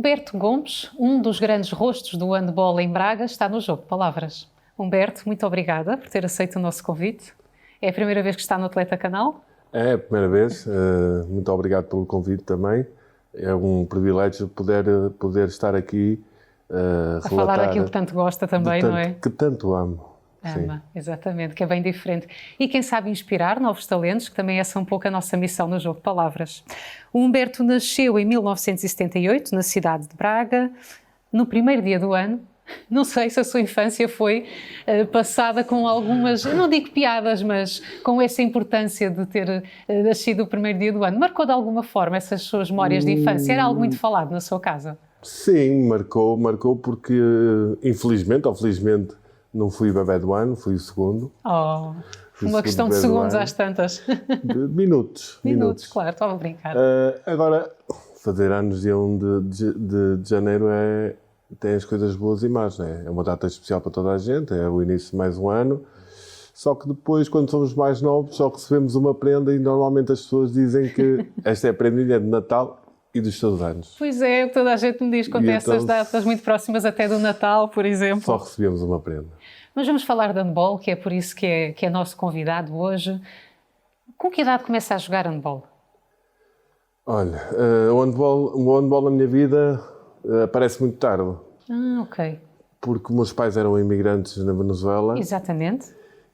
Humberto Gomes, um dos grandes rostos do handball em Braga, está no Jogo de Palavras. Humberto, muito obrigada por ter aceito o nosso convite. É a primeira vez que está no Atleta Canal? É a primeira vez. Muito obrigado pelo convite também. É um privilégio poder estar aqui a falar daquilo que tanto gosta também, não é? Que tanto amo. Ama, exatamente, que é bem diferente. E quem sabe inspirar novos talentos, que também essa é um pouco a nossa missão no Jogo de Palavras. O Humberto nasceu em 1978, na cidade de Braga, no primeiro dia do ano. Não sei se a sua infância foi passada com algumas, não digo piadas, mas com essa importância de ter nascido o primeiro dia do ano. Marcou de alguma forma essas suas memórias de infância? Era algo muito falado na sua casa? Sim, marcou porque, infelizmente ou felizmente, não fui o bebé do ano, fui o segundo. Oh, uma questão de segundos às tantas. De minutos. Minutos, claro, estava a brincar. Agora, fazer anos dia 1 de janeiro tem as coisas boas e más, não é? É uma data especial para toda a gente, é o início de mais um ano. Só que depois, quando somos mais novos, só recebemos uma prenda e normalmente as pessoas dizem que esta é a prendinha de Natal e dos seus anos. Pois é, toda a gente me diz quando tem essas datas muito próximas até do Natal, por exemplo. Só recebemos uma prenda. Mas vamos falar de handball, que é por isso que é nosso convidado hoje. Com que idade começa a jogar handball? Olha, o handball na minha vida aparece muito tarde. Ok. Porque meus pais eram imigrantes na Venezuela. Exatamente.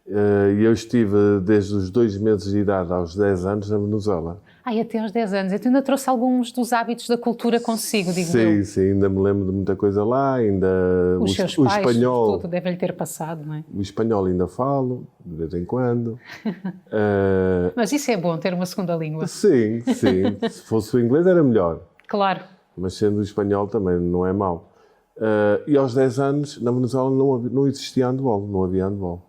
E eu estive desde os 2 meses de idade aos 10 anos na Venezuela. Até aos 10 anos. Então ainda trouxe alguns dos hábitos da cultura consigo, digo eu. Sim, ainda me lembro de muita coisa lá, ainda os seus pais, espanhol, tudo devem-lhe ter passado, não é? O espanhol ainda falo, de vez em quando. Mas isso é bom, ter uma segunda língua. Sim. Se fosse o inglês era melhor. Claro. Mas sendo o espanhol também não é mau. E aos 10 anos, na Venezuela não existia handball, não havia handball.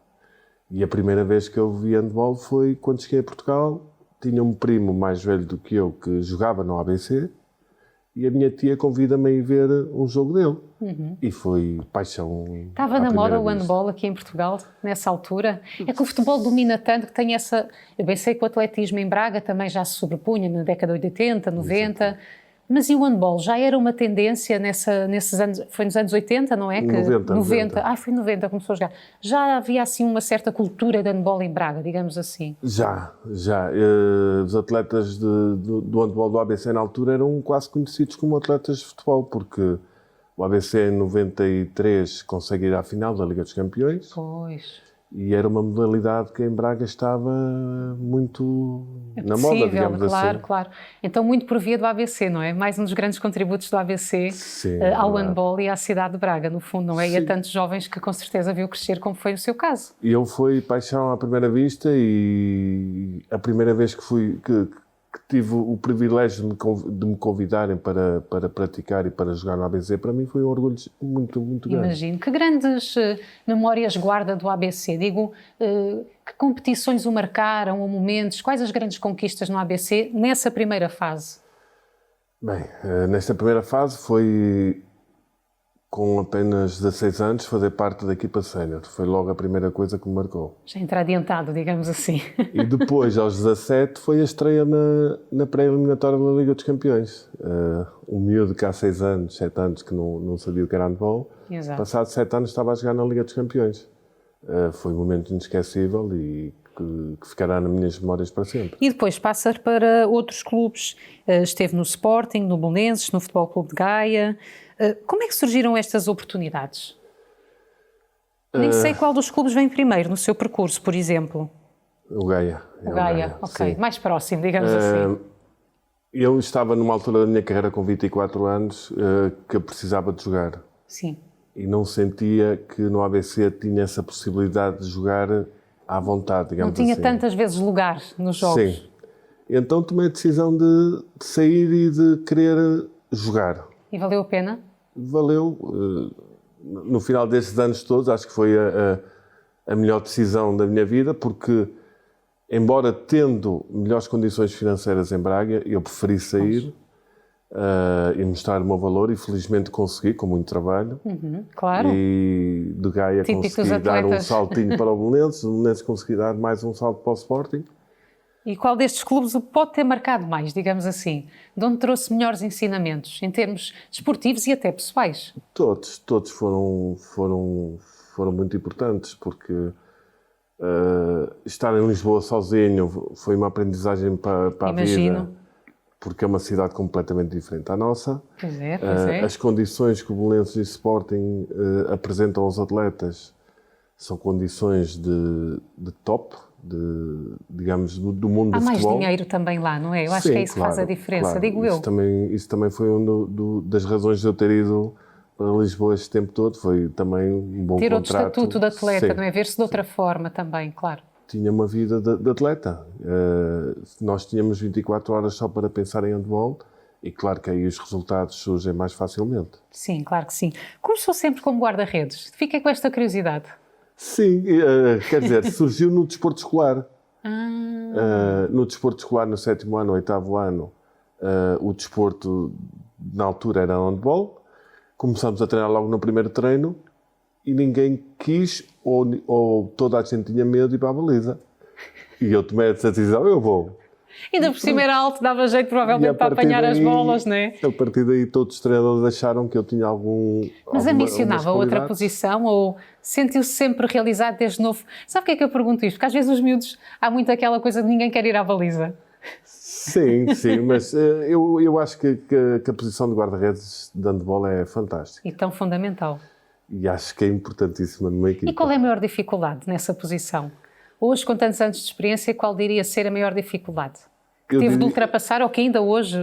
E a primeira vez que eu vi handball foi quando cheguei a Portugal. Tinha um primo mais velho do que eu que jogava no ABC e a minha tia convida-me a ir ver um jogo dele. E foi paixão. Estava na moda o handball aqui em Portugal, nessa altura. É que o futebol domina tanto que tem essa... Eu bem sei que o atletismo em Braga também já se sobrepunha na década de 80, 90... Exato. Mas e o handball? Já era uma tendência nesses anos... Foi nos anos 80, não é? 90. Foi 90 que começou a jogar. Já havia assim uma certa cultura de handball em Braga, digamos assim? Já. Os atletas do handball do ABC na altura eram quase conhecidos como atletas de futebol, porque o ABC em 93 consegue ir à final da Liga dos Campeões. Pois. E era uma modalidade que em Braga estava muito na moda, digamos assim. Claro. Então, muito por via do ABC, não é? Mais um dos grandes contributos do ABC ao handball e à cidade de Braga, no fundo, não é? Sim. E a tantos jovens que com certeza viu crescer, como foi o seu caso. E eu fui paixão à primeira vista e a primeira vez que tive o privilégio de me convidarem para praticar e para jogar no ABC, para mim foi um orgulho muito grande. Imagino. Que grandes memórias guarda do ABC? Digo, que competições o marcaram, ou momentos? Quais as grandes conquistas no ABC nessa primeira fase? Bem, nesta primeira fase foi, com apenas 16 anos, fazer parte da equipa sénior. Foi logo a primeira coisa que me marcou. Já entra adiantado, digamos assim. E depois, aos 17, foi a estreia na pré-eliminatória da Liga dos Campeões. Um miúdo que há 6 anos, 7 anos, que não sabia o que era handball. Exato. Passados 7 anos estava a jogar na Liga dos Campeões. Foi um momento inesquecível e que ficará nas minhas memórias para sempre. E depois passa para outros clubes. Esteve no Sporting, no Belenenses, no Futebol Clube de Gaia. Como é que surgiram estas oportunidades? Nem sei qual dos clubes vem primeiro no seu percurso, por exemplo. O Gaia. O Gaia, ok. Sim. Mais próximo, digamos assim. Eu estava numa altura da minha carreira com 24 anos que eu precisava de jogar. Sim. E não sentia que no ABC tinha essa possibilidade de jogar à vontade, digamos assim. Não tinha tantas vezes lugar nos jogos. Sim. Então tomei a decisão de sair e de querer jogar. E valeu a pena? Valeu. No final destes anos todos, acho que foi a melhor decisão da minha vida, porque, embora tendo melhores condições financeiras em Braga, eu preferi sair e mostrar o meu valor, e felizmente consegui, com muito trabalho. Claro. E de Gaia consegui dar um saltinho para o Belenenses consegui dar mais um salto para o Sporting. E qual destes clubes o pode ter marcado mais, digamos assim? De onde trouxe melhores ensinamentos, em termos desportivos e até pessoais? Todos foram muito importantes, porque estar em Lisboa sozinho foi uma aprendizagem para a Imagino. vida, porque é uma cidade completamente diferente à nossa. Pois é. As condições que o Belenenses e o Sporting apresentam aos atletas são condições de top, digamos, do mundo Há do mais futebol. dinheiro também lá, não é? Eu acho Sim, que é isso que faz a diferença, claro. digo eu. Isso também foi uma das razões de eu ter ido para Lisboa este tempo todo. Foi também um bom Ter outro contrato. estatuto de atleta, Sim. não é? Ver-se de outra forma também, claro. Tinha uma vida de atleta. Nós tínhamos 24 horas só para pensar em handball e claro que aí os resultados surgem mais facilmente. Sim, claro que sim. Começou sempre como guarda-redes. Fiquei com esta curiosidade. Sim, quer dizer, surgiu no desporto escolar. No desporto escolar, no 7º ano, 8º ano, o desporto na altura era handball. Começámos a treinar logo no primeiro treino e ninguém quis ou toda a gente tinha medo de ir para a baliza. E eu tomei essa decisão, eu vou. Ainda por cima era alto, dava jeito provavelmente para apanhar as bolas, não é? A partir daí todos os treinadores acharam que eu tinha Mas ambicionava outra qualidades. posição ou sentiu-se sempre realizado desde novo? Sabe porque é que eu pergunto isto? Porque às vezes os miúdos, há muito aquela coisa de ninguém quer ir à baliza. Sim, mas eu acho que a posição de guarda-redes de handball é fantástica. E tão fundamental. E acho que é importantíssima numa equipa. E qual é a maior dificuldade nessa posição? Hoje, com tantos anos de experiência, qual diria ser a maior dificuldade? Que teve de ultrapassar ou que ainda hoje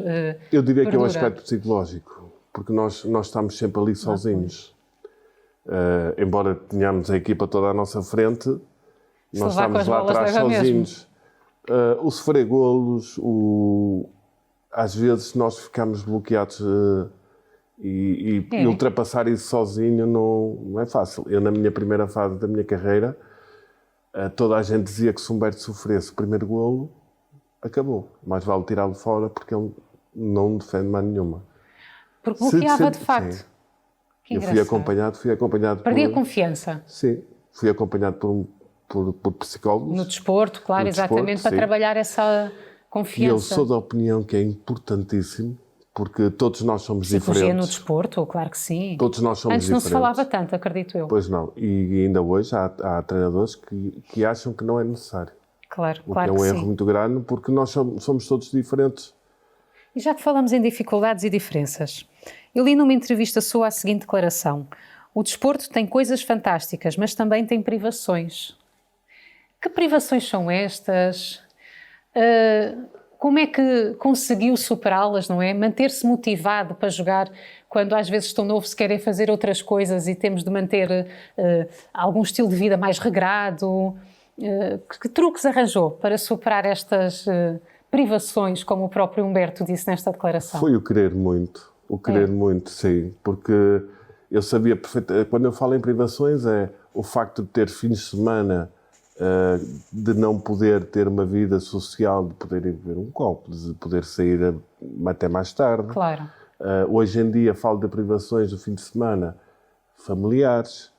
eu diria perdura? Que é o aspecto psicológico, porque nós estamos sempre ali sozinhos. Embora tenhamos a equipa toda à nossa frente, nós estamos lá atrás sozinhos. O sofrer golos, às vezes nós ficamos bloqueados e ultrapassar isso sozinho não é fácil. Eu, na minha primeira fase da minha carreira, toda a gente dizia que se Humberto sofresse o primeiro golo, acabou. Mais vale tirá-lo fora porque ele não defende mais nenhuma. Porque bloqueava de facto. Sim. Eu fui acompanhado Perdi a confiança. Sim, fui acompanhado por psicólogos. No desporto, claro, exatamente, para trabalhar essa confiança. E eu sou da opinião que é importantíssimo, porque todos nós somos diferentes. No desporto, claro que sim. Todos nós somos diferentes. Antes não se falava tanto, acredito eu. Pois não, e ainda hoje há treinadores que acham que não é necessário. Claro, o que é um erro muito grande, porque nós somos todos diferentes. E já que falamos em dificuldades e diferenças, eu li numa entrevista sua a seguinte declaração: o desporto tem coisas fantásticas, mas também tem privações. Que privações são estas? Como é que conseguiu superá-las, não é? Manter-se motivado para jogar quando às vezes tão novo se querem fazer outras coisas e temos de manter algum estilo de vida mais regrado. Que truques arranjou para superar estas privações, como o próprio Humberto disse nesta declaração? Foi o querer muito, sim, porque eu sabia perfeitamente, quando eu falo em privações é o facto de ter fins de semana, de não poder ter uma vida social, de poder ir beber um copo, de poder sair até mais tarde. Claro. Hoje em dia falo de privações do fim de semana familiares,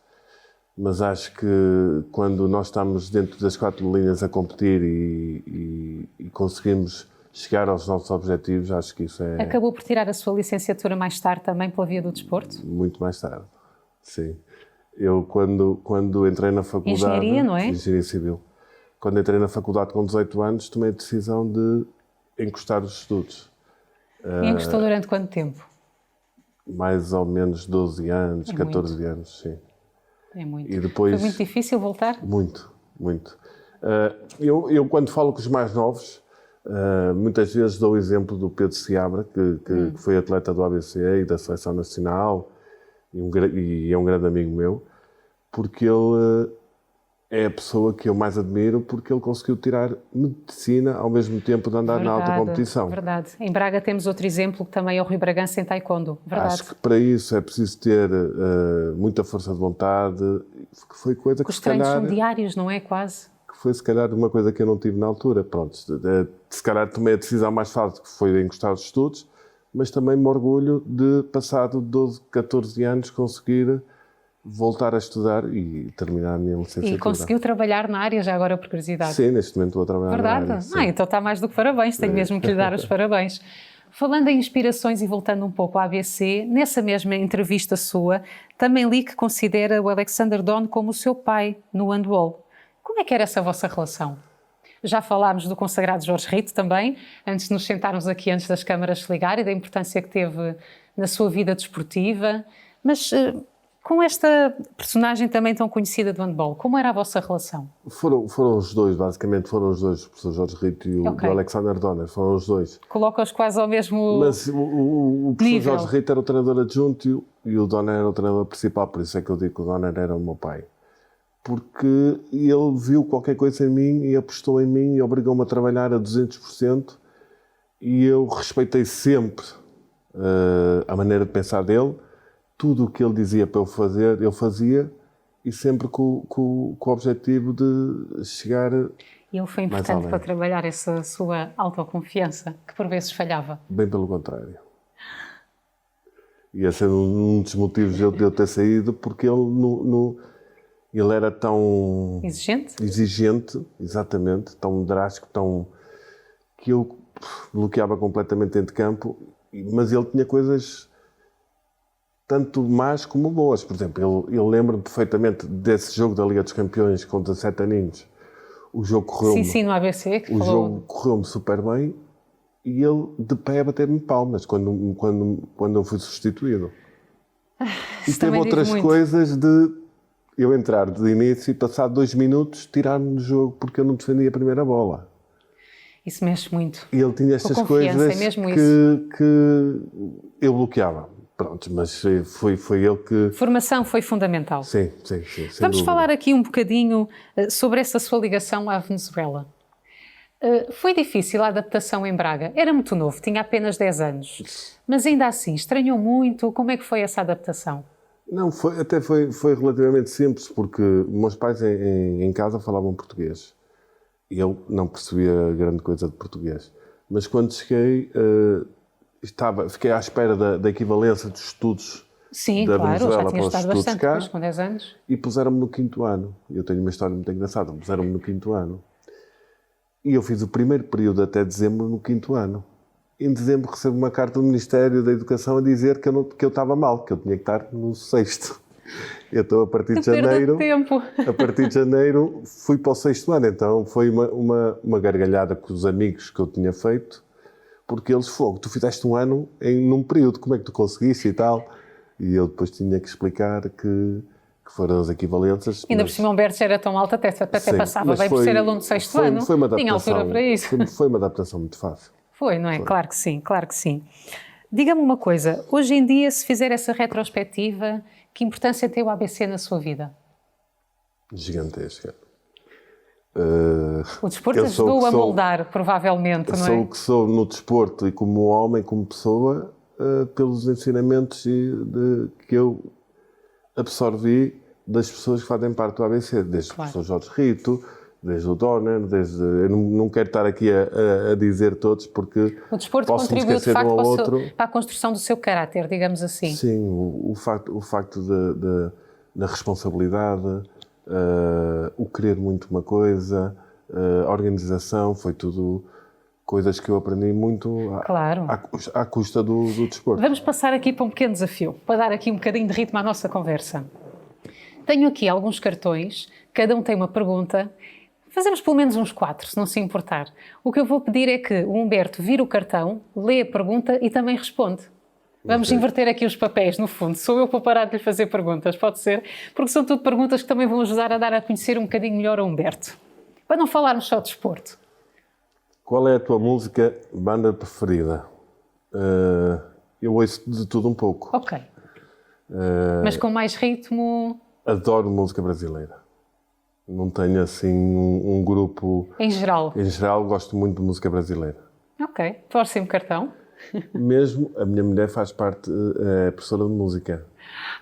mas acho que quando nós estamos dentro das 4 linhas a competir e conseguimos chegar aos nossos objetivos, acho que isso é... Acabou por tirar a sua licenciatura mais tarde também pela via do desporto? Muito mais tarde, sim. Eu, quando entrei na faculdade... Engenharia, não é? Engenharia Civil. Quando entrei na faculdade com 18 anos, tomei a decisão de encostar os estudos. E encostou durante quanto tempo? Mais ou menos 12 anos, 14 anos, sim. É muito. E depois, foi muito difícil voltar? Muito. Eu quando falo com os mais novos, muitas vezes dou o exemplo do Pedro Seabra, que foi atleta do ABC e da Seleção Nacional, e é um grande amigo meu, porque ele é a pessoa que eu mais admiro, porque ele conseguiu tirar medicina ao mesmo tempo de andar na alta competição. Verdade. Em Braga temos outro exemplo, que também é o Rui Bragança em taekwondo. Verdade. Acho que para isso é preciso ter muita força de vontade, que foi coisa que os treinos são diários, não é? Quase. Que foi, se calhar, uma coisa que eu não tive na altura. Pronto, se calhar tomei a decisão mais fácil, que foi encostar os estudos, mas também me orgulho de, passado 12, 14 anos, conseguir voltar a estudar e terminar a minha licenciatura. E conseguiu trabalhar na área, já agora por curiosidade? Sim, neste momento estou a trabalhar Verdade? na área. Sim. Então está mais do que parabéns, tenho mesmo que lhe dar os parabéns. Falando em inspirações e voltando um pouco à ABC, nessa mesma entrevista sua, também li que considera o Alexander Don como o seu pai no handball. Como é que era essa vossa relação? Já falámos do consagrado Jorge Rito também, antes de nos sentarmos aqui antes das câmaras se ligarem, e da importância que teve na sua vida desportiva, mas com esta personagem também tão conhecida do handball, como era a vossa relação? Foram os dois, basicamente foram os dois, o professor Jorge Rito e o Alexander Donner, foram os dois. Coloca-os quase ao mesmo Mas o professor nível. Jorge Rito era o treinador adjunto e o Donner era o treinador principal, por isso é que eu digo que o Donner era o meu pai. Porque ele viu qualquer coisa em mim e apostou em mim e obrigou-me a trabalhar a 200% e eu respeitei sempre a maneira de pensar dele. Tudo o que ele dizia para eu fazer, eu fazia e sempre com o objetivo de chegar E ele foi importante para trabalhar essa sua autoconfiança, que por vezes falhava. Bem pelo contrário. E esse é um dos motivos de eu ter saído, porque ele era tão... Exigente, exatamente, tão drástico, que eu bloqueava completamente dentro de campo, mas ele tinha coisas tanto más como boas. Por exemplo, eu lembro-me perfeitamente desse jogo da Liga dos Campeões com 17 aninhos. O jogo correu-me... Sim, no ABC, que o falou... jogo correu-me super bem e ele de pé a bater-me palmas quando eu fui substituído. E teve outras coisas de eu entrar de início e passar 2 minutos tirar-me do jogo porque eu não defendia a primeira bola. Isso mexe muito. E ele tinha estas coisas que eu bloqueava. Pronto, mas foi ele que... Formação foi fundamental. Sim. Vamos falar aqui um bocadinho sobre essa sua ligação à Venezuela. Foi difícil a adaptação em Braga? Era muito novo, tinha apenas 10 anos. Mas ainda assim, estranhou muito? Como é que foi essa adaptação? Não, foi relativamente simples, porque meus pais em casa falavam português. E eu não percebia grande coisa de português. Mas quando cheguei... fiquei à espera da equivalência dos estudos da Venezuela já tinha estado bastante cá, depois, com 10 anos. E puseram-me no 5º ano. Eu tenho uma história muito engraçada. Puseram-me no 5º ano. E eu fiz o primeiro período até dezembro no 5º ano. Em dezembro recebo uma carta do Ministério da Educação a dizer que eu estava mal, que eu tinha que estar no 6º. Então, a partir de janeiro, fui para o 6º ano. Então, foi uma gargalhada com os amigos que eu tinha feito, porque eles, tu fizeste um ano num período, como é que tu conseguiste e tal? E eu depois tinha que explicar que foram as equivalências. Ainda por cima, Humberto já era tão alto, até passava bem por ser aluno do 6º ano. Foi uma adaptação, tinha altura para isso. Foi uma adaptação muito fácil. Foi, não é? Foi. Claro que sim, claro que sim. Diga-me uma coisa, hoje em dia, se fizer essa retrospectiva, que importância tem o ABC na sua vida? Gigantesca. O desporto ajudou a moldar, provavelmente, não é? Sou o que sou no desporto e como homem, como pessoa, pelos ensinamentos que eu absorvi das pessoas que fazem parte do ABC, desde o professor Jorge Rito, desde o Donner, eu não quero estar aqui a dizer todos, porque o desporto contribuiu, de facto, para a construção do seu caráter, digamos assim. Sim, o facto da responsabilidade, o querer muito uma coisa, a organização, foi tudo coisas que eu aprendi muito à custa do desporto. Vamos passar aqui para um pequeno desafio, para dar aqui um bocadinho de ritmo à nossa conversa. Tenho aqui alguns cartões, cada um tem uma pergunta. Fazemos pelo menos uns 4, se não se importar. O que eu vou pedir é que o Humberto vire o cartão, lê a pergunta e também responde. Vamos inverter aqui os papéis, no fundo. Sou eu para parar de lhe fazer perguntas, pode ser? Porque são tudo perguntas que também vão ajudar a dar a conhecer um bocadinho melhor o Humberto. Para não falarmos só de desporto. Qual é a tua música, banda preferida? Eu ouço de tudo um pouco. Ok. Mas com mais ritmo... Adoro música brasileira. Não tenho assim um grupo... Em geral? Em geral, gosto muito de música brasileira. Ok. Force-me cartão. Mesmo a minha mulher faz parte, é professora de música.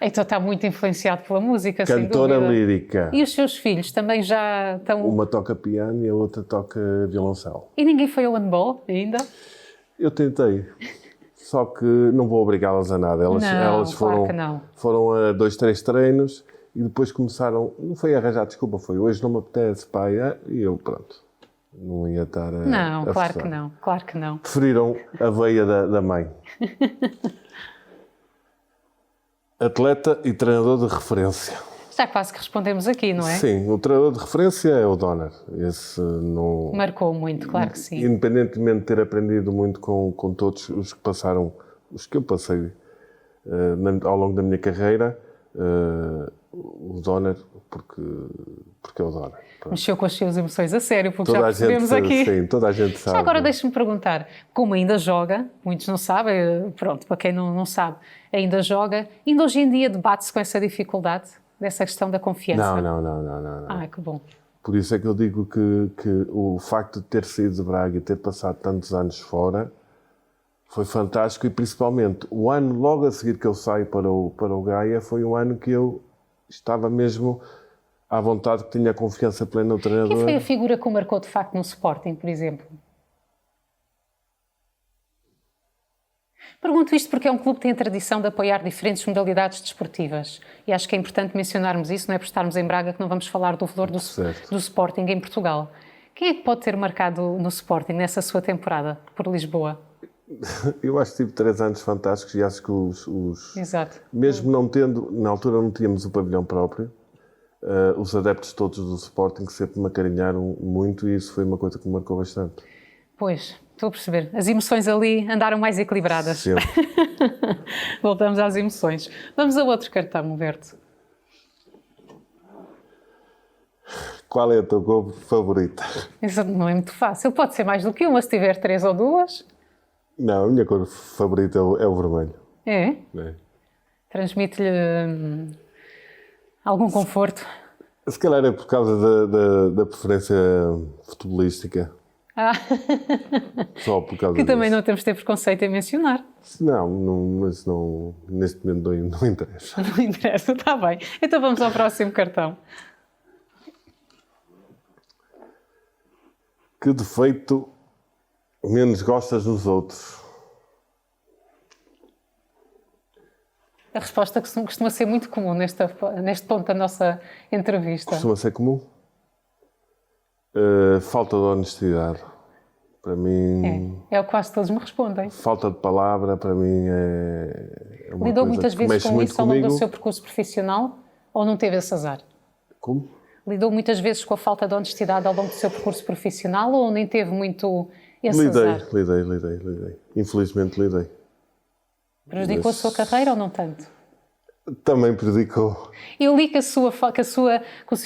Então está muito influenciado pela música, sem dúvida. Cantora lírica. E os seus filhos também já estão... Uma toca piano e a outra toca violoncelo. E ninguém foi ao handball ainda? Eu tentei. Só que não vou obrigá-las a nada. Elas claro que não. foram a 2, 3 treinos e depois começaram, não foi arranjar desculpa, foi hoje não me apetece, pai, e eu, pronto, não ia estar a Não, a claro forçar. que não, claro que não. Preferiram a veia da mãe. Atleta e treinador de referência. Já quase que respondemos aqui, não é? Sim, o treinador de referência é o Donner. Esse não... Marcou muito, claro que sim. Independentemente de ter aprendido muito com todos os que passaram, os que eu passei ao longo da minha carreira, o Donner, porque é o Donner. Pronto. Mexeu com as suas emoções a sério, porque Toda já a gente, percebemos aqui. sim, toda a gente sabe. Já agora deixe-me perguntar, como ainda joga, muitos não sabem, pronto, para quem não sabe, ainda joga, ainda hoje em dia debate-se com essa dificuldade, dessa questão da confiança? Não. Ah, que bom. Por isso é que eu digo que o facto de ter saído de Braga e ter passado tantos anos fora foi fantástico, e principalmente o ano logo a seguir que eu saio para o Gaia foi um ano que eu estava mesmo à vontade, que tinha confiança plena no treinador. Quem foi a figura que o marcou de facto no Sporting, por exemplo? Pergunto isto porque é um clube que tem a tradição de apoiar diferentes modalidades desportivas. E acho que é importante mencionarmos isso, não é por estarmos em Braga que não vamos falar do valor do Sporting em Portugal. Quem é que pode ter marcado no Sporting nessa sua temporada por Lisboa? Eu acho que tive 3 anos fantásticos e acho que Exato. mesmo não tendo, na altura não tínhamos o pavilhão próprio, os adeptos todos do Sporting sempre me acarinharam muito, e isso foi uma coisa que me marcou bastante. Pois, estou a perceber. As emoções ali andaram mais equilibradas. Sempre. Voltamos às emoções. Vamos a outro cartão, Humberto. Qual é a tua cor favorita? Isso não é muito fácil. Pode ser mais do que uma, se tiver 3 ou 2. Não, a minha cor favorita é o vermelho. É? É. Transmite-lhe algum conforto. Se calhar é por causa da preferência futebolística. Ah, Só por causa que também disso. não temos de ter preconceito em mencionar. Mas não, neste momento não interessa. Não interessa, está bem. Então vamos ao próximo cartão. Que defeito menos gostas nos outros? A resposta costuma ser muito comum neste ponto da nossa entrevista. Costuma ser comum? Falta de honestidade. Para mim... É o que quase todos me respondem. Falta de palavra, para mim, é uma Lidou coisa muitas que vezes mexe com muito isso ao longo do comigo. seu percurso profissional ou não teve esse azar? Como? Lidou muitas vezes com a falta de honestidade ao longo do seu percurso profissional ou nem teve muito esse azar? Lidei. Infelizmente lidei. Prejudicou a sua carreira ou não tanto? Também prejudicou. Eu li que o seu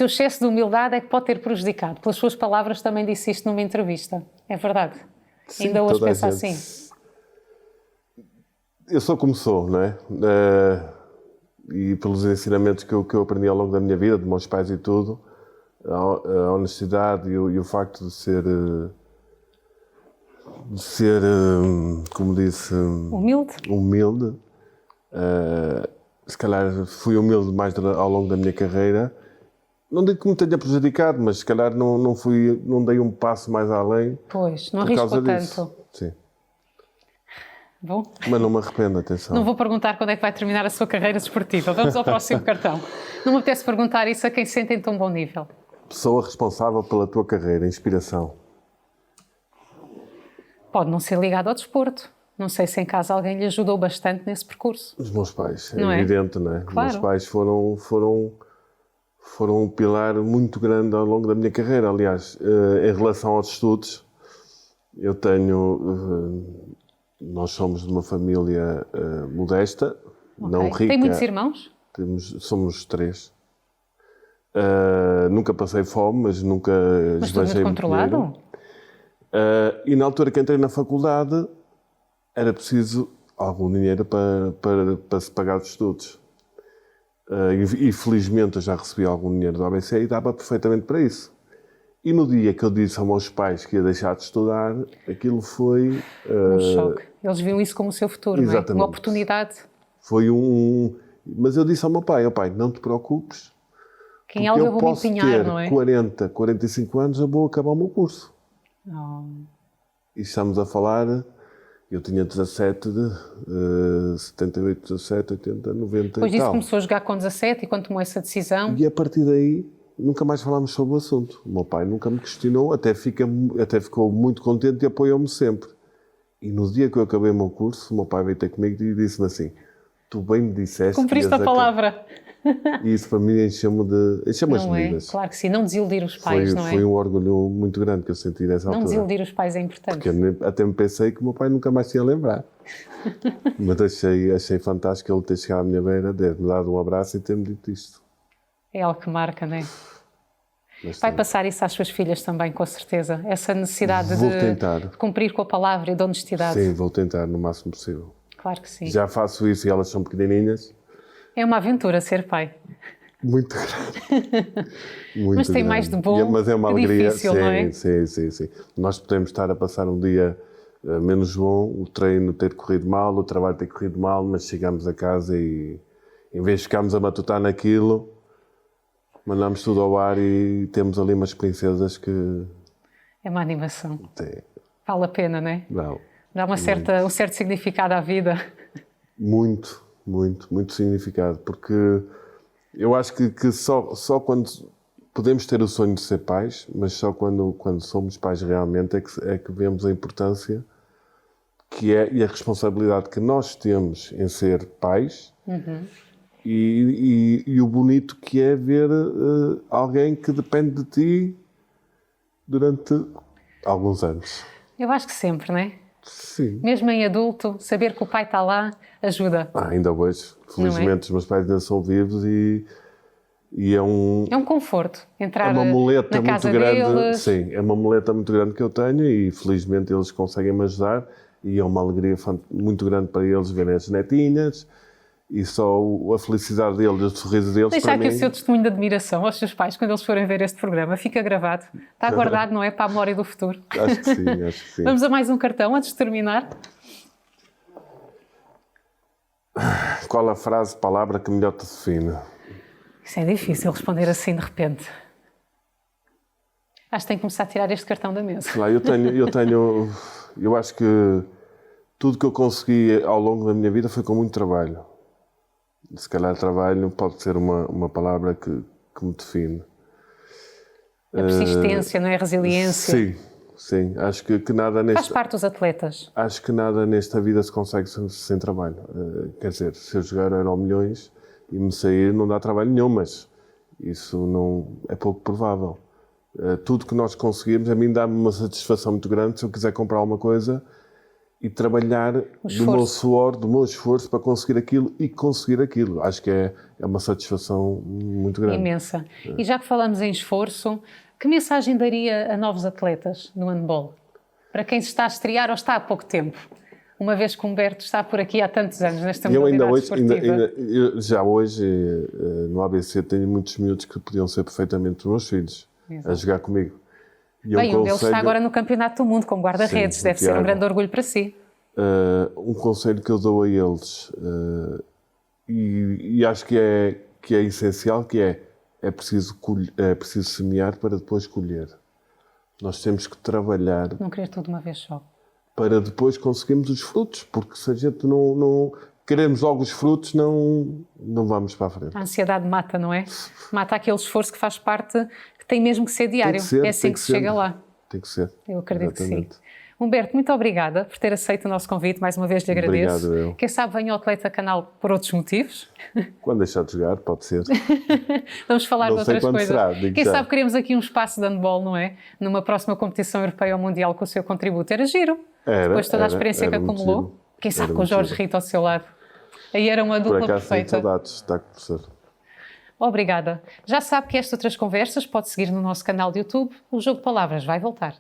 excesso de humildade é que pode ter prejudicado. Pelas suas palavras também disse isto numa entrevista. É verdade? Sim, Ainda hoje toda a pensa gente. assim? Eu sou como sou, não é? E pelos ensinamentos que eu aprendi ao longo da minha vida, de meus pais e tudo, a honestidade e o facto de ser, como disse, humilde. Se calhar fui humilde mais ao longo da minha carreira. Não digo que me tenha prejudicado, mas se calhar não dei um passo mais além. Pois, não por causa arriscou disso. tanto. Sim. Bom, Mas não me arrependo, atenção. não vou perguntar quando é que vai terminar a sua carreira desportiva. Vamos ao próximo cartão. Não me apetece perguntar isso a quem se sente em tão bom nível. Pessoa responsável pela tua carreira, inspiração. Pode não ser ligado ao desporto. Não sei se em casa alguém lhe ajudou bastante nesse percurso. Os meus pais, Não é? evidente, não é? Claro. Os meus pais foram um pilar muito grande ao longo da minha carreira. Aliás, em relação aos estudos, eu tenho... nós somos de uma família modesta, não rica. Tem muitos irmãos? Somos 3. Nunca passei fome, mas nunca Mas tudo esbanjei muito muito controlado? dinheiro. E na altura que entrei na faculdade, era preciso algum dinheiro para se pagar os estudos. E felizmente eu já recebi algum dinheiro do ABC e dava perfeitamente para isso. E no dia que eu disse aos meus pais que ia deixar de estudar, aquilo foi... Um choque. Eles viam isso como o seu futuro, não é? Exatamente. Uma oportunidade. Foi Mas eu disse ao meu pai, pai, não te preocupes, Que em algo eu vou me posso empenhar, ter não é? 40, 45 anos, eu vou acabar o meu curso. Oh. E estamos a falar Eu tinha 17, 78, 17, 80, 90 Depois e disso tal. começou a jogar com 17 e quando tomou essa decisão... E a partir daí, nunca mais falámos sobre o assunto. O meu pai nunca me questionou, até ficou muito contente e apoiou-me sempre. E no dia que eu acabei o meu curso, o meu pai veio ter comigo e disse-me assim: tu bem me disseste... Cumpriste a palavra. E isso para mim encheu-me as Não é? medidas. Claro que sim, não desiludir os pais, não é? Foi um orgulho muito grande que eu senti nessa Não altura. desiludir os pais é importante. Porque eu até me pensei que o meu pai nunca mais tinha lembrar. Mas achei fantástico ele ter chegado à minha beira, ter-me dado um abraço e ter-me dito isto. É algo que marca, não é? Bastante. Vai passar isso às suas filhas também, com certeza. Essa necessidade Vou de tentar. cumprir com a palavra e de honestidade. Sim, vou tentar no máximo possível. Claro que sim. Já faço isso e elas são pequenininhas. É uma aventura ser pai. Muito grande. Muito Mas tem grande. mais de bom Mas é uma que alegria. difícil, Sim, não é? sim. Nós podemos estar a passar um dia menos bom, o treino ter corrido mal, o trabalho ter corrido mal, mas chegamos a casa e, em vez de ficarmos a matutar naquilo, mandamos tudo ao ar e temos ali umas princesas que... É uma animação. Tem, Vale a pena, não é? não, Dá um certo significado à vida. muito significado, porque eu acho que só quando podemos ter o sonho de ser pais, mas só quando somos pais realmente é que vemos a importância que é e a responsabilidade que nós temos em ser pais. E o bonito que é ver alguém que depende de ti durante alguns anos. Eu acho que sempre, não é? Sim. Mesmo em adulto, saber que o pai está lá ajuda. Ainda hoje, felizmente, os meus pais ainda são vivos e é um conforto entrar uma muleta na casa muito grande. deles. Sim, é uma muleta muito grande que eu tenho e felizmente eles conseguem me ajudar e é uma alegria muito grande para eles verem as netinhas. E só a felicidade deles, o sorriso deles, Deixar para aqui mim... o seu testemunho de admiração aos seus pais quando eles forem ver este programa. Fica gravado. Está guardado, não é? Para a memória do futuro. Acho que sim. Vamos a mais um cartão antes de terminar. Qual a frase, palavra que melhor te define? Isso é difícil responder assim de repente. Acho que tenho que começar a tirar este cartão da mesa. Sei lá, eu acho que tudo que eu consegui ao longo da minha vida foi com muito trabalho. Se calhar trabalho pode ser uma palavra que me define. A persistência, não é? A resiliência. Sim. Acho que nada Faz parte dos atletas. Acho que nada nesta vida se consegue sem trabalho. Quer dizer, se eu jogar Euromilhões e me sair, não dá trabalho nenhum, mas isso não é pouco provável. Tudo que nós conseguimos, a mim dá-me uma satisfação muito grande se eu quiser comprar alguma coisa e trabalhar do meu suor, do meu esforço para conseguir aquilo e conseguir aquilo. Acho que é uma satisfação muito grande. Imensa. E já que falamos em esforço, que mensagem daria a novos atletas no handball? Para quem se está a estrear ou está há pouco tempo? Uma vez que o Humberto está por aqui há tantos anos nesta modalidade esportiva. Já hoje, no ABC, tenho muitos miúdos que podiam ser perfeitamente os meus filhos. Exato. A jogar comigo. Bem, um deles está agora no Campeonato do Mundo como guarda-redes, deve ser um grande orgulho para si. Um conselho que eu dou a eles, e acho que é essencial, que é preciso semear para depois colher. Nós temos que trabalhar... Não querer tudo de uma vez só. Para depois conseguirmos os frutos, porque se a gente não queremos logo os frutos, não vamos para a frente. A ansiedade mata, não é? Mata aquele esforço que faz parte... Tem mesmo que ser diário. É assim que se chega lá. Tem que ser. Eu acredito que sim. Humberto, muito obrigada por ter aceito o nosso convite. Mais uma vez lhe agradeço. Obrigado, eu. Quem sabe venha ao Atleta Canal por outros motivos. Quando deixar de jogar, pode ser. Vamos falar de outras coisas. Será, quem sabe queremos aqui um espaço de handball, não é? Numa próxima competição europeia ou mundial com o seu contributo. Era giro. Depois de toda a experiência que acumulou. Quem sabe com o Jorge Rito ao seu lado. Aí era uma dupla perfeita. Por acaso, está, professor. Obrigada. Já sabe que estas outras conversas pode seguir no nosso canal de YouTube. O Jogo de Palavras vai voltar.